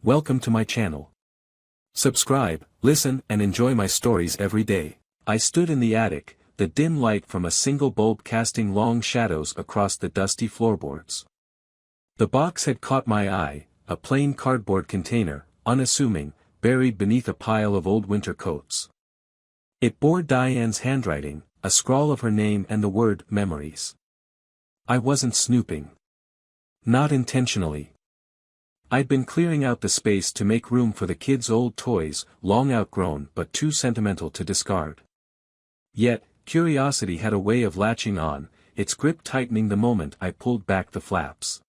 Welcome to my channel. Subscribe, listen, and enjoy my stories every day. I stood in the attic, the dim light from a single bulb casting long shadows across the dusty floorboards. The box had caught my eye, a plain cardboard container, unassuming, buried beneath a pile of old winter coats. It bore Diane's handwriting, a scrawl of her name and the word memories. I wasn't snooping. Not intentionally. I'd been clearing out the space to make room for the kids' old toys, long outgrown but too sentimental to discard. Yet, curiosity had a way of latching on, its grip tightening the moment I pulled back the flaps.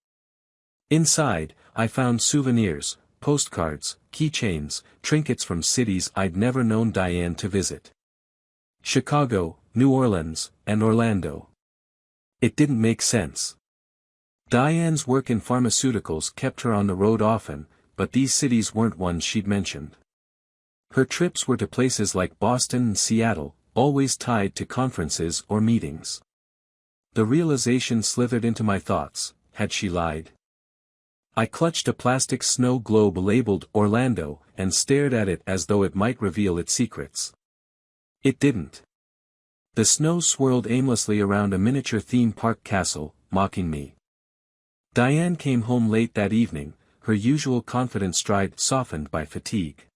Inside, I found souvenirs, postcards, keychains, trinkets from cities I'd never known Diane to visit. Chicago, New Orleans, and Orlando. It didn't make sense. Diane's work in pharmaceuticals kept her on the road often, but these cities weren't ones she'd mentioned. Her trips were to places like Boston and Seattle, always tied to conferences or meetings. The realization slithered into my thoughts, had she lied? I clutched a plastic snow globe labeled Orlando, and stared at it as though it might reveal its secrets. It didn't. The snow swirled aimlessly around a miniature theme park castle, mocking me. Diane came home late that evening, her usual confident stride softened by fatigue.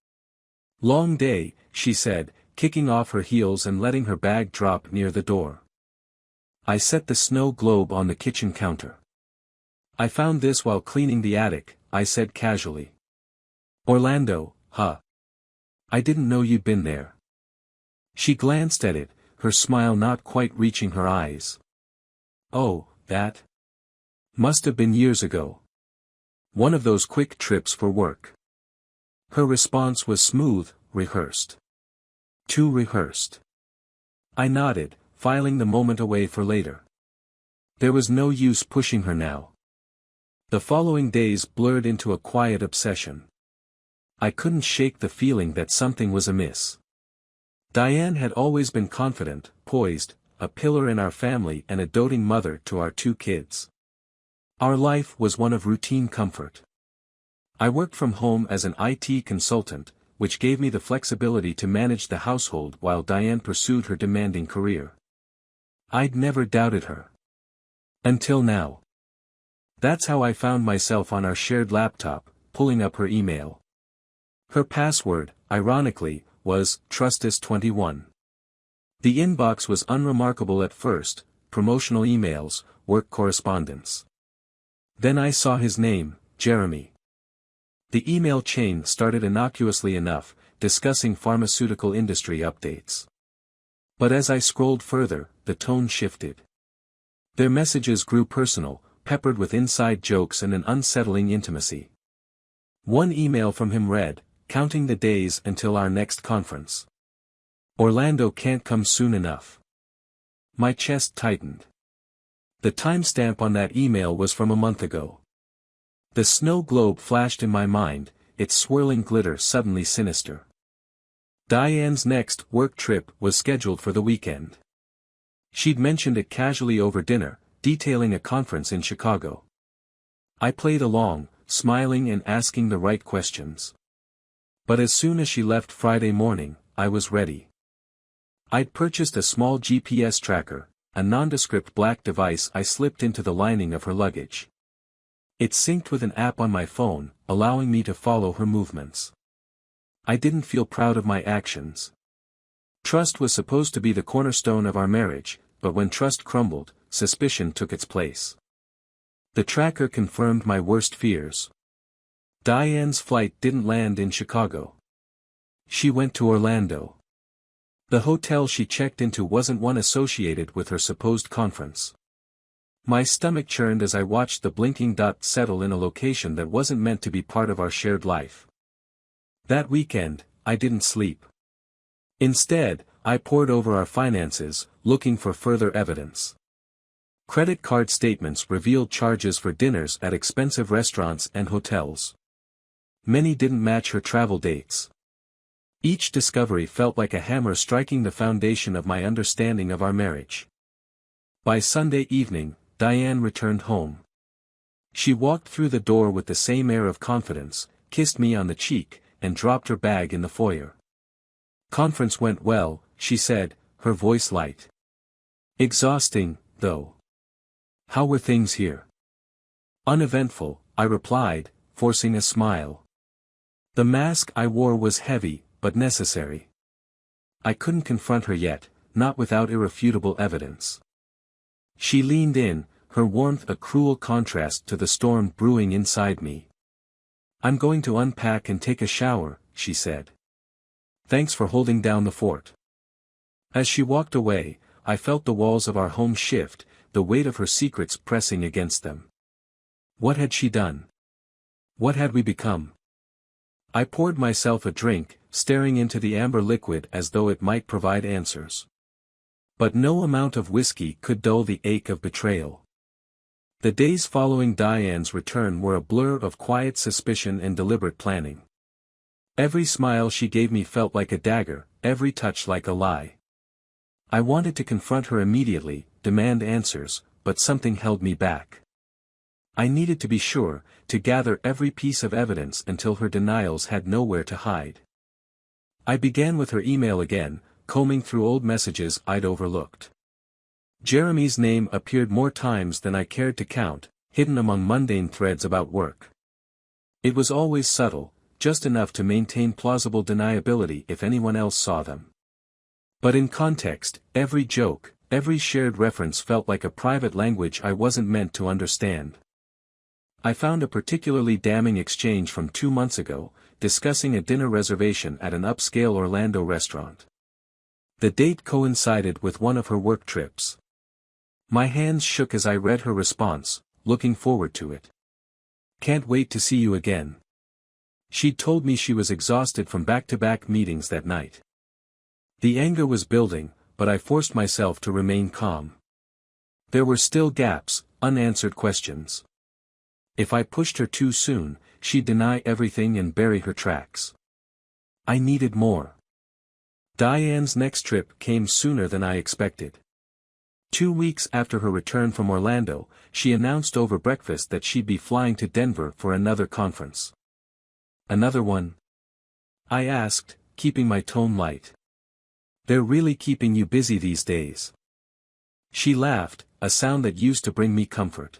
"Long day," she said, kicking off her heels and letting her bag drop near the door. I set the snow globe on the kitchen counter. "I found this while cleaning the attic," I said casually. "Orlando, huh? I didn't know you'd been there." She glanced at it, her smile not quite reaching her eyes. "Oh, that? Must have been years ago. One of those quick trips for work." Her response was smooth, rehearsed. Too rehearsed. I nodded, filing the moment away for later. There was no use pushing her now. The following days blurred into a quiet obsession. I couldn't shake the feeling that something was amiss. Diane had always been confident, poised, a pillar in our family and a doting mother to our two kids. Our life was one of routine comfort. I worked from home as an IT consultant, which gave me the flexibility to manage the household while Diane pursued her demanding career. I'd never doubted her. Until now. That's how I found myself on our shared laptop, pulling up her email. Her password, ironically, was Trustus21. The inbox was unremarkable at first, promotional emails, work correspondence. Then I saw his name, Jeremy. The email chain started innocuously enough, discussing pharmaceutical industry updates. But as I scrolled further, the tone shifted. Their messages grew personal, peppered with inside jokes and an unsettling intimacy. One email from him read, "Counting the days until our next conference. Orlando can't come soon enough." My chest tightened. The timestamp on that email was from a month ago. The snow globe flashed in my mind, its swirling glitter suddenly sinister. Diane's next work trip was scheduled for the weekend. She'd mentioned it casually over dinner, detailing a conference in Chicago. I played along, smiling and asking the right questions. But as soon as she left Friday morning, I was ready. I'd purchased a small GPS tracker, a nondescript black device I slipped into the lining of her luggage. It synced with an app on my phone, allowing me to follow her movements. I didn't feel proud of my actions. Trust was supposed to be the cornerstone of our marriage, but when trust crumbled, suspicion took its place. The tracker confirmed my worst fears. Diane's flight didn't land in Chicago. She went to Orlando. The hotel she checked into wasn't one associated with her supposed conference. My stomach churned as I watched the blinking dot settle in a location that wasn't meant to be part of our shared life. That weekend, I didn't sleep. Instead, I pored over our finances, looking for further evidence. Credit card statements revealed charges for dinners at expensive restaurants and hotels. Many didn't match her travel dates. Each discovery felt like a hammer striking the foundation of my understanding of our marriage. By Sunday evening, Diane returned home. She walked through the door with the same air of confidence, kissed me on the cheek, and dropped her bag in the foyer. "Conference went well," she said, her voice light. "Exhausting, though. How were things here?" "Uneventful," I replied, forcing a smile. The mask I wore was heavy, but necessary. I couldn't confront her yet, not without irrefutable evidence. She leaned in, her warmth a cruel contrast to the storm brewing inside me. "I'm going to unpack and take a shower," she said. "Thanks for holding down the fort." As she walked away, I felt the walls of our home shift, the weight of her secrets pressing against them. What had she done? What had we become? I poured myself a drink, staring into the amber liquid as though it might provide answers. But no amount of whiskey could dull the ache of betrayal. The days following Diane's return were a blur of quiet suspicion and deliberate planning. Every smile she gave me felt like a dagger, every touch like a lie. I wanted to confront her immediately, demand answers, but something held me back. I needed to be sure, to gather every piece of evidence until her denials had nowhere to hide. I began with her email again, combing through old messages I'd overlooked. Jeremy's name appeared more times than I cared to count, hidden among mundane threads about work. It was always subtle, just enough to maintain plausible deniability if anyone else saw them. But in context, every joke, every shared reference felt like a private language I wasn't meant to understand. I found a particularly damning exchange from 2 months ago, discussing a dinner reservation at an upscale Orlando restaurant. The date coincided with one of her work trips. My hands shook as I read her response, looking forward to it. "Can't wait to see you again." She'd told me she was exhausted from back-to-back meetings that night. The anger was building, but I forced myself to remain calm. There were still gaps, unanswered questions. If I pushed her too soon, she'd deny everything and bury her tracks. I needed more. Diane's next trip came sooner than I expected. 2 weeks after her return from Orlando, she announced over breakfast that she'd be flying to Denver for another conference. "Another one?" I asked, keeping my tone light. "They're really keeping you busy these days." She laughed, a sound that used to bring me comfort.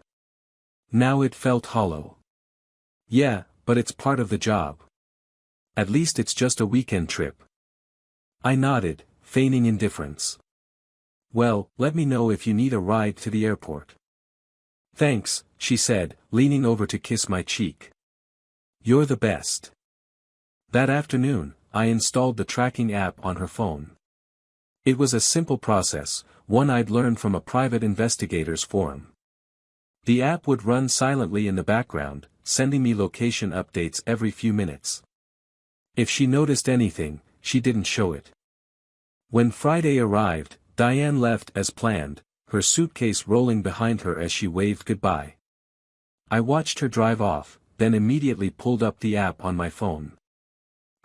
Now it felt hollow. "Yeah, but it's part of the job. At least it's just a weekend trip." I nodded, feigning indifference. "Well, let me know if you need a ride to the airport." "Thanks," she said, leaning over to kiss my cheek. "You're the best." That afternoon, I installed the tracking app on her phone. It was a simple process, one I'd learned from a private investigators forum. The app would run silently in the background, sending me location updates every few minutes. If she noticed anything, she didn't show it. When Friday arrived, Diane left as planned, her suitcase rolling behind her as she waved goodbye. I watched her drive off, then immediately pulled up the app on my phone.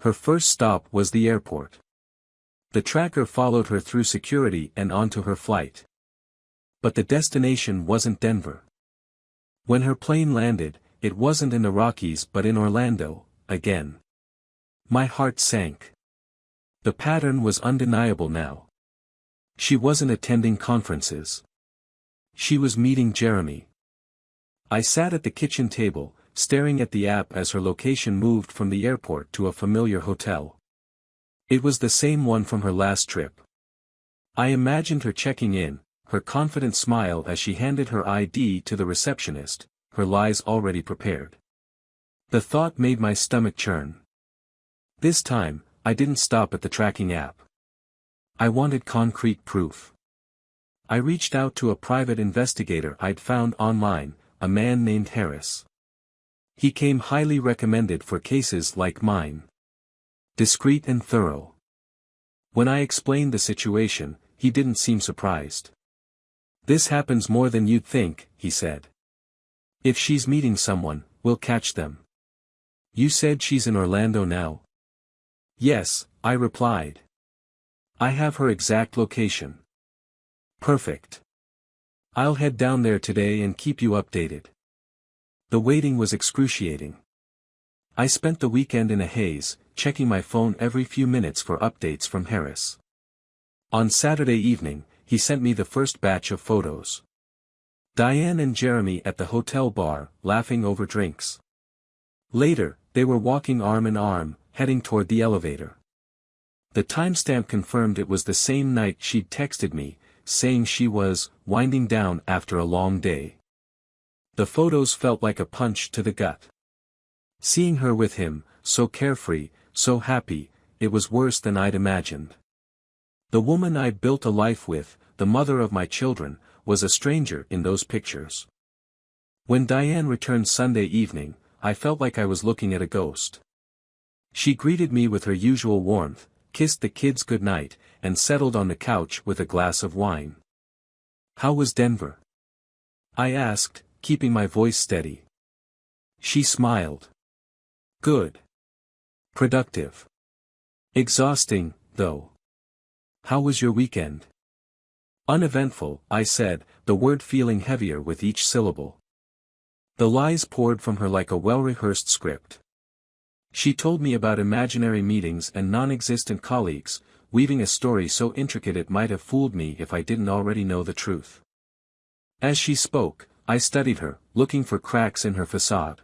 Her first stop was the airport. The tracker followed her through security and onto her flight. But the destination wasn't Denver. When her plane landed, it wasn't in the Rockies but in Orlando, again. My heart sank. The pattern was undeniable now. She wasn't attending conferences. She was meeting Jeremy. I sat at the kitchen table, staring at the app as her location moved from the airport to a familiar hotel. It was the same one from her last trip. I imagined her checking in, her confident smile as she handed her ID to the receptionist, her lies already prepared. The thought made my stomach churn. This time, I didn't stop at the tracking app. I wanted concrete proof. I reached out to a private investigator I'd found online, a man named Harris. He came highly recommended for cases like mine. Discreet and thorough. When I explained the situation, he didn't seem surprised. "This happens more than you'd think," he said. "If she's meeting someone, we'll catch them." "You said she's in Orlando now?" "Yes," I replied. "I have her exact location." "Perfect. I'll head down there today and keep you updated." The waiting was excruciating. I spent the weekend in a haze, checking my phone every few minutes for updates from Harris. On Saturday evening, he sent me the first batch of photos. Diane and Jeremy at the hotel bar, laughing over drinks. Later, they were walking arm in arm, heading toward the elevator. The timestamp confirmed it was the same night she'd texted me, saying she was winding down after a long day. The photos felt like a punch to the gut. Seeing her with him, so carefree, so happy, it was worse than I'd imagined. The woman I'd built a life with, the mother of my children, was a stranger in those pictures. When Diane returned Sunday evening, I felt like I was looking at a ghost. She greeted me with her usual warmth, kissed the kids goodnight, and settled on the couch with a glass of wine. "How was Denver?" I asked, keeping my voice steady. She smiled. "Good. Productive. Exhausting, though. How was your weekend?" "Uneventful," I said, the word feeling heavier with each syllable. The lies poured from her like a well-rehearsed script. She told me about imaginary meetings and non-existent colleagues, weaving a story so intricate it might have fooled me if I didn't already know the truth. As she spoke, I studied her, looking for cracks in her facade.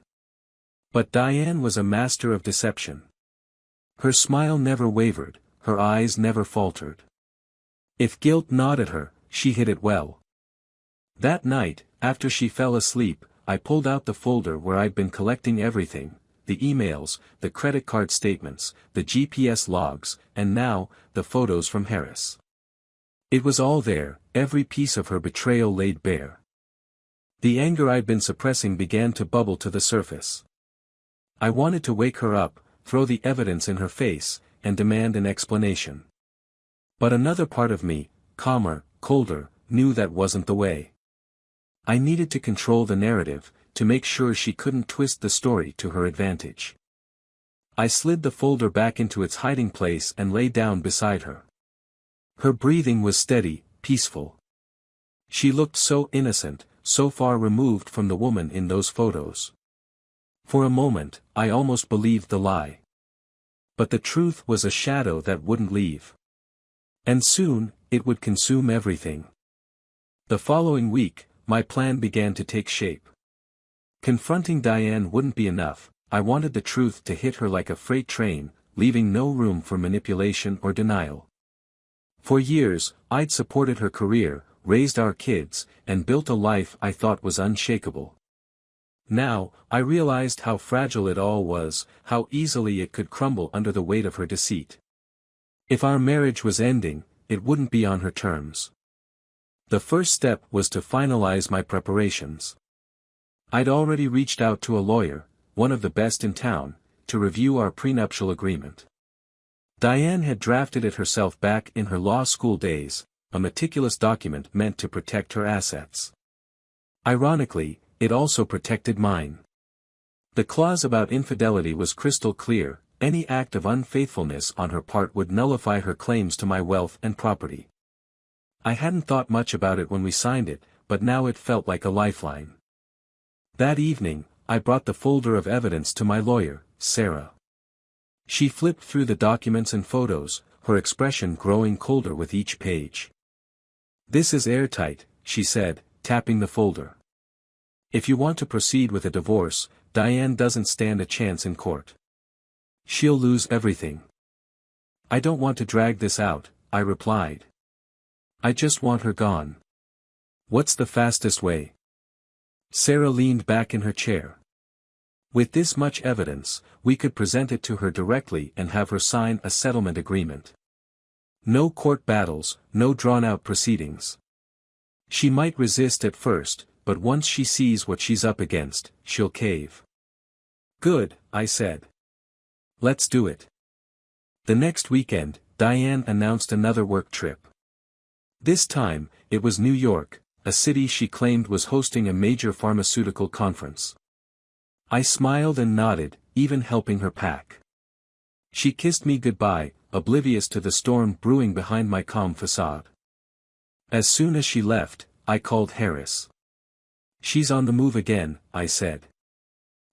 But Diane was a master of deception. Her smile never wavered, her eyes never faltered. If guilt gnawed at her, she hid it well. That night, after she fell asleep, I pulled out the folder where I'd been collecting everything, the emails, the credit card statements, the GPS logs, and now, the photos from Harris. It was all there, every piece of her betrayal laid bare. The anger I'd been suppressing began to bubble to the surface. I wanted to wake her up, throw the evidence in her face, and demand an explanation. But another part of me, calmer, colder, knew that wasn't the way. I needed to control the narrative, to make sure she couldn't twist the story to her advantage. I slid the folder back into its hiding place and lay down beside her. Her breathing was steady, peaceful. She looked so innocent, so far removed from the woman in those photos. For a moment, I almost believed the lie. But the truth was a shadow that wouldn't leave. And soon, it would consume everything. The following week, my plan began to take shape. Confronting Diane wouldn't be enough, I wanted the truth to hit her like a freight train, leaving no room for manipulation or denial. For years, I'd supported her career, raised our kids, and built a life I thought was unshakable. Now, I realized how fragile it all was, how easily it could crumble under the weight of her deceit. If our marriage was ending, it wouldn't be on her terms. The first step was to finalize my preparations. I'd already reached out to a lawyer, one of the best in town, to review our prenuptial agreement. Diane had drafted it herself back in her law school days, a meticulous document meant to protect her assets. Ironically, it also protected mine. The clause about infidelity was crystal clear: any act of unfaithfulness on her part would nullify her claims to my wealth and property. I hadn't thought much about it when we signed it, but now it felt like a lifeline. That evening, I brought the folder of evidence to my lawyer, Sarah. She flipped through the documents and photos, her expression growing colder with each page. "This is airtight," she said, tapping the folder. "If you want to proceed with a divorce, Diane doesn't stand a chance in court. She'll lose everything." "I don't want to drag this out," I replied. "I just want her gone." "What's the fastest way?" Sarah leaned back in her chair. "With this much evidence, we could present it to her directly and have her sign a settlement agreement. No court battles, no drawn-out proceedings. She might resist at first, but once she sees what she's up against, she'll cave." "Good," I said. "Let's do it." The next weekend, Diane announced another work trip. This time, it was New York, a city she claimed was hosting a major pharmaceutical conference. I smiled and nodded, even helping her pack. She kissed me goodbye, oblivious to the storm brewing behind my calm facade. As soon as she left, I called Harris. "She's on the move again," I said.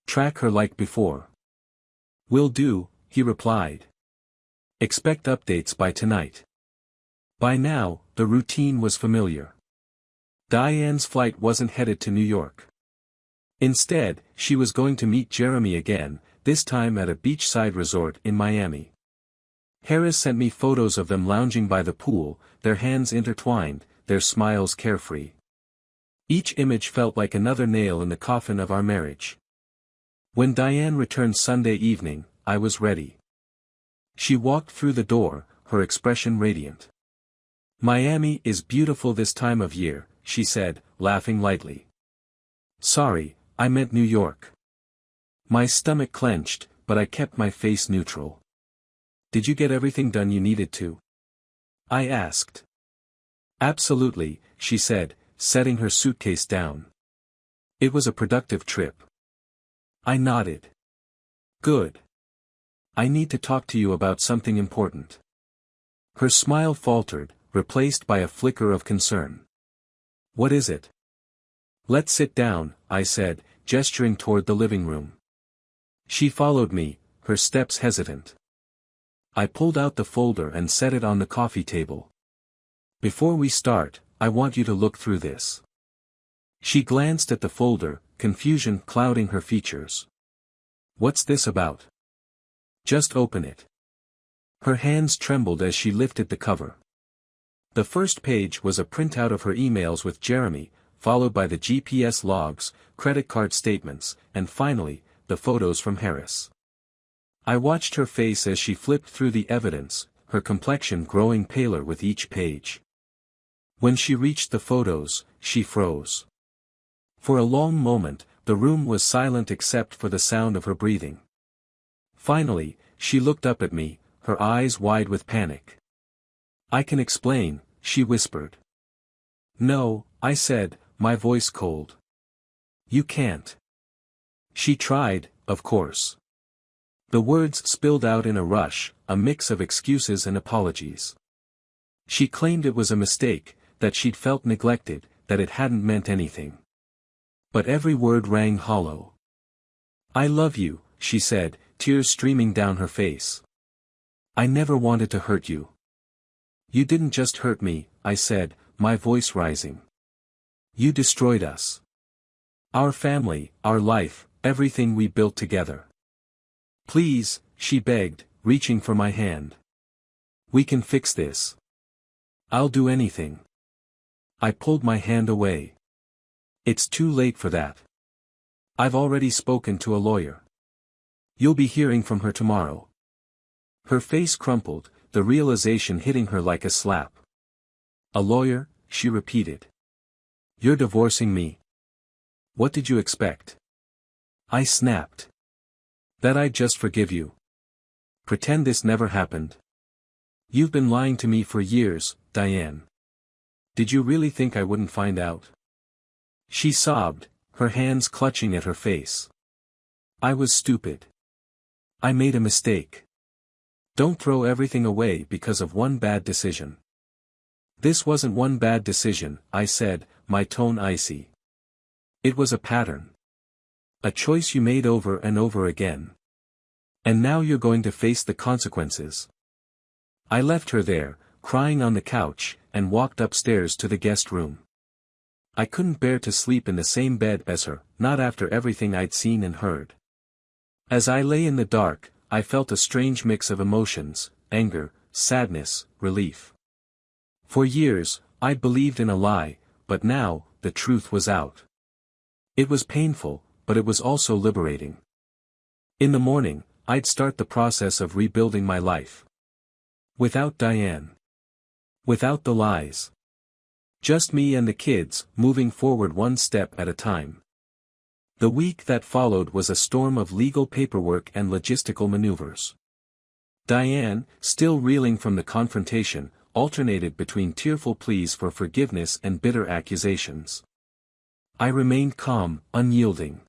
"Track her like before." "Will do," he replied. "Expect updates by tonight." By now, the routine was familiar. Diane's flight wasn't headed to New York. Instead, she was going to meet Jeremy again, this time at a beachside resort in Miami. Harris sent me photos of them lounging by the pool, their hands intertwined, their smiles carefree. Each image felt like another nail in the coffin of our marriage. When Diane returned Sunday evening, I was ready. She walked through the door, her expression radiant. "Miami is beautiful this time of year," she said, laughing lightly. "Sorry, I meant New York." My stomach clenched, but I kept my face neutral. "Did you get everything done you needed to?" I asked. "Absolutely," she said, setting her suitcase down. "It was a productive trip." I nodded. "Good. I need to talk to you about something important." Her smile faltered, replaced by a flicker of concern. "What is it?" "Let's sit down," I said, gesturing toward the living room. She followed me, her steps hesitant. I pulled out the folder and set it on the coffee table. "Before we start, I want you to look through this." She glanced at the folder, confusion clouding her features. "What's this about?" "Just open it." Her hands trembled as she lifted the cover. The first page was a printout of her emails with Jeremy, followed by the GPS logs, credit card statements, and finally, the photos from Harris. I watched her face as she flipped through the evidence, her complexion growing paler with each page. When she reached the photos, she froze. For a long moment, the room was silent except for the sound of her breathing. Finally, she looked up at me, her eyes wide with panic. "I can explain," she whispered. "No," I said, my voice cold. "You can't." She tried, of course. The words spilled out in a rush, a mix of excuses and apologies. She claimed it was a mistake, that she'd felt neglected, that it hadn't meant anything. But every word rang hollow. "I love you," she said, tears streaming down her face. "I never wanted to hurt you." "You didn't just hurt me," I said, my voice rising. "You destroyed us. Our family, our life, everything we built together. Please," she begged, reaching for my hand. "We can fix this. I'll do anything." I pulled my hand away. "It's too late for that. I've already spoken to a lawyer. You'll be hearing from her tomorrow." Her face crumpled, the realization hitting her like a slap. "A lawyer?" she repeated. "You're divorcing me? What did you expect?" I snapped. "That I'd just forgive you. Pretend this never happened. You've been lying to me for years, Diane. Did you really think I wouldn't find out?" She sobbed, her hands clutching at her face. "I was stupid. I made a mistake. Don't throw everything away because of one bad decision." "This wasn't one bad decision," I said, my tone icy. "It was a pattern. A choice you made over and over again. And now you're going to face the consequences." I left her there, crying on the couch, and walked upstairs to the guest room. I couldn't bear to sleep in the same bed as her, not after everything I'd seen and heard. As I lay in the dark, I felt a strange mix of emotions, anger, sadness, relief. For years, I'd believed in a lie, but now, the truth was out. It was painful, but it was also liberating. In the morning, I'd start the process of rebuilding my life. Without Diane. Without the lies. Just me and the kids, moving forward one step at a time. The week that followed was a storm of legal paperwork and logistical maneuvers. Diane, still reeling from the confrontation, alternated between tearful pleas for forgiveness and bitter accusations. I remained calm, unyielding.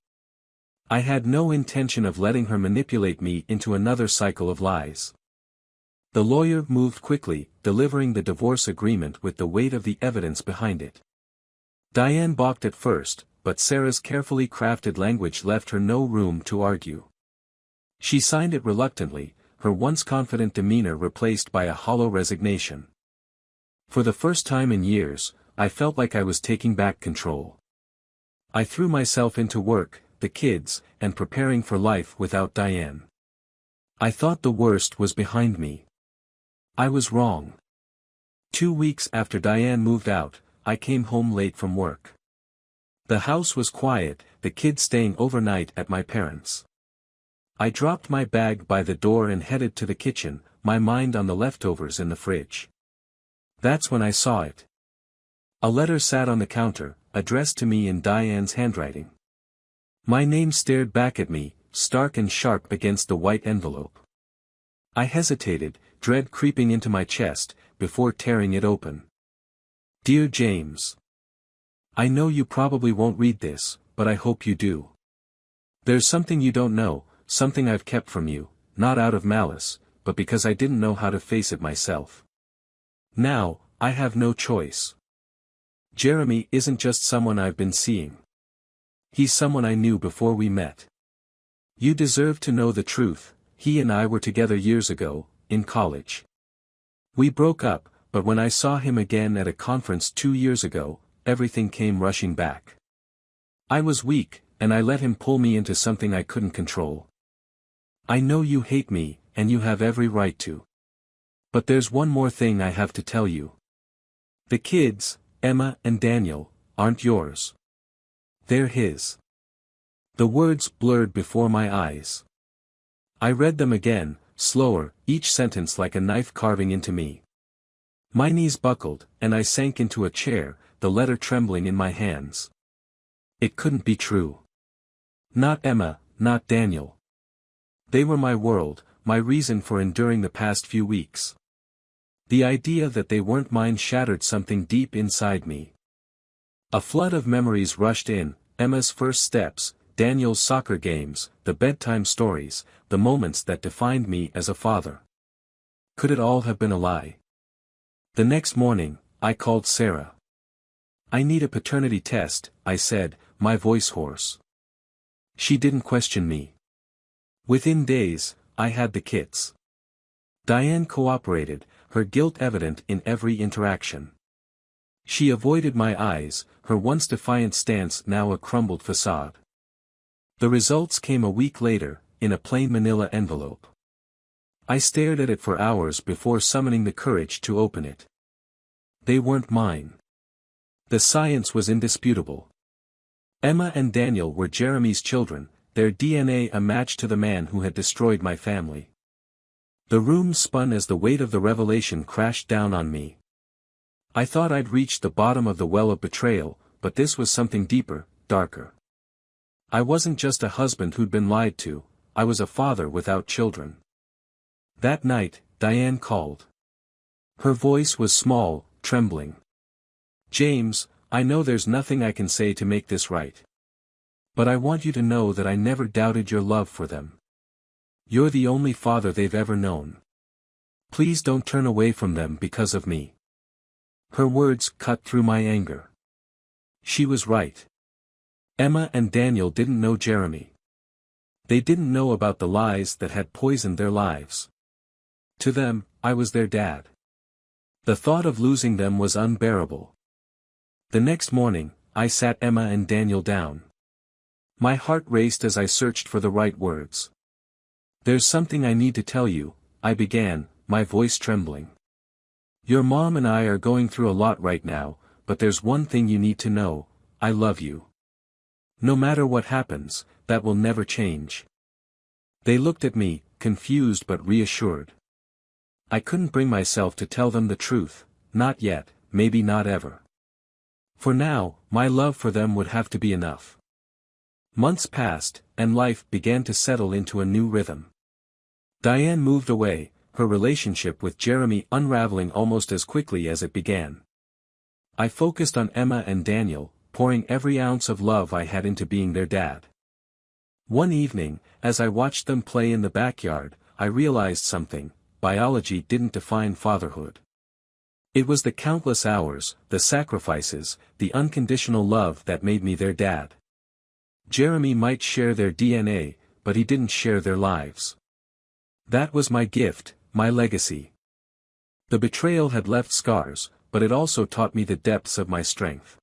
I had no intention of letting her manipulate me into another cycle of lies. The lawyer moved quickly, delivering the divorce agreement with the weight of the evidence behind it. Diane balked at first, but Sarah's carefully crafted language left her no room to argue. She signed it reluctantly, her once confident demeanor replaced by a hollow resignation. For the first time in years, I felt like I was taking back control. I threw myself into work, the kids, and preparing for life without Diane. I thought the worst was behind me. I was wrong. 2 weeks after Diane moved out, I came home late from work. The house was quiet, the kids staying overnight at my parents'. I dropped my bag by the door and headed to the kitchen, my mind on the leftovers in the fridge. That's when I saw it. A letter sat on the counter, addressed to me in Diane's handwriting. My name stared back at me, stark and sharp against the white envelope. I hesitated, dread creeping into my chest, before tearing it open. Dear James. I know you probably won't read this, but I hope you do. There's something you don't know, something I've kept from you, not out of malice, but because I didn't know how to face it myself. Now, I have no choice. Jeremy isn't just someone I've been seeing. He's someone I knew before we met. You deserve to know the truth, he and I were together years ago, in college. We broke up, but when I saw him again at a conference 2 years ago, everything came rushing back. I was weak, and I let him pull me into something I couldn't control. I know you hate me, and you have every right to. But there's one more thing I have to tell you. The kids, Emma and Daniel, aren't yours. They're his. The words blurred before my eyes. I read them again, slower, each sentence like a knife carving into me. My knees buckled, and I sank into a chair, the letter trembling in my hands. It couldn't be true. Not Emma, not Daniel. They were my world, my reason for enduring the past few weeks. The idea that they weren't mine shattered something deep inside me. A flood of memories rushed in, Emma's first steps, Daniel's soccer games, the bedtime stories, the moments that defined me as a father. Could it all have been a lie? The next morning, I called Sarah. I need a paternity test, I said, my voice hoarse. She didn't question me. Within days, I had the kits. Diane cooperated, her guilt evident in every interaction. She avoided my eyes, her once defiant stance now a crumbled facade. The results came a week later, in a plain manila envelope. I stared at it for hours before summoning the courage to open it. They weren't mine. The science was indisputable. Emma and Daniel were Jeremy's children, their DNA a match to the man who had destroyed my family. The room spun as the weight of the revelation crashed down on me. I thought I'd reached the bottom of the well of betrayal, but this was something deeper, darker. I wasn't just a husband who'd been lied to, I was a father without children. That night, Diane called. Her voice was small, trembling. James, I know there's nothing I can say to make this right. But I want you to know that I never doubted your love for them. You're the only father they've ever known. Please don't turn away from them because of me. Her words cut through my anger. She was right. Emma and Daniel didn't know Jeremy. They didn't know about the lies that had poisoned their lives. To them, I was their dad. The thought of losing them was unbearable. The next morning, I sat Emma and Daniel down. My heart raced as I searched for the right words. There's something I need to tell you, I began, my voice trembling. Your mom and I are going through a lot right now, but there's one thing you need to know, I love you. No matter what happens, that will never change. They looked at me, confused but reassured. I couldn't bring myself to tell them the truth, not yet, maybe not ever. For now, my love for them would have to be enough. Months passed, and life began to settle into a new rhythm. Diane moved away, her relationship with Jeremy unraveling almost as quickly as it began. I focused on Emma and Daniel, pouring every ounce of love I had into being their dad. One evening, as I watched them play in the backyard, I realized something: biology didn't define fatherhood. It was the countless hours, the sacrifices, the unconditional love that made me their dad. Jeremy might share their DNA, but he didn't share their lives. That was my gift, my legacy. The betrayal had left scars, but it also taught me the depths of my strength.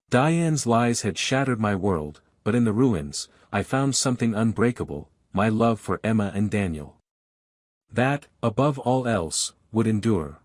Diane's lies had shattered my world, but in the ruins, I found something unbreakable, my love for Emma and Daniel. That, above all else, would endure.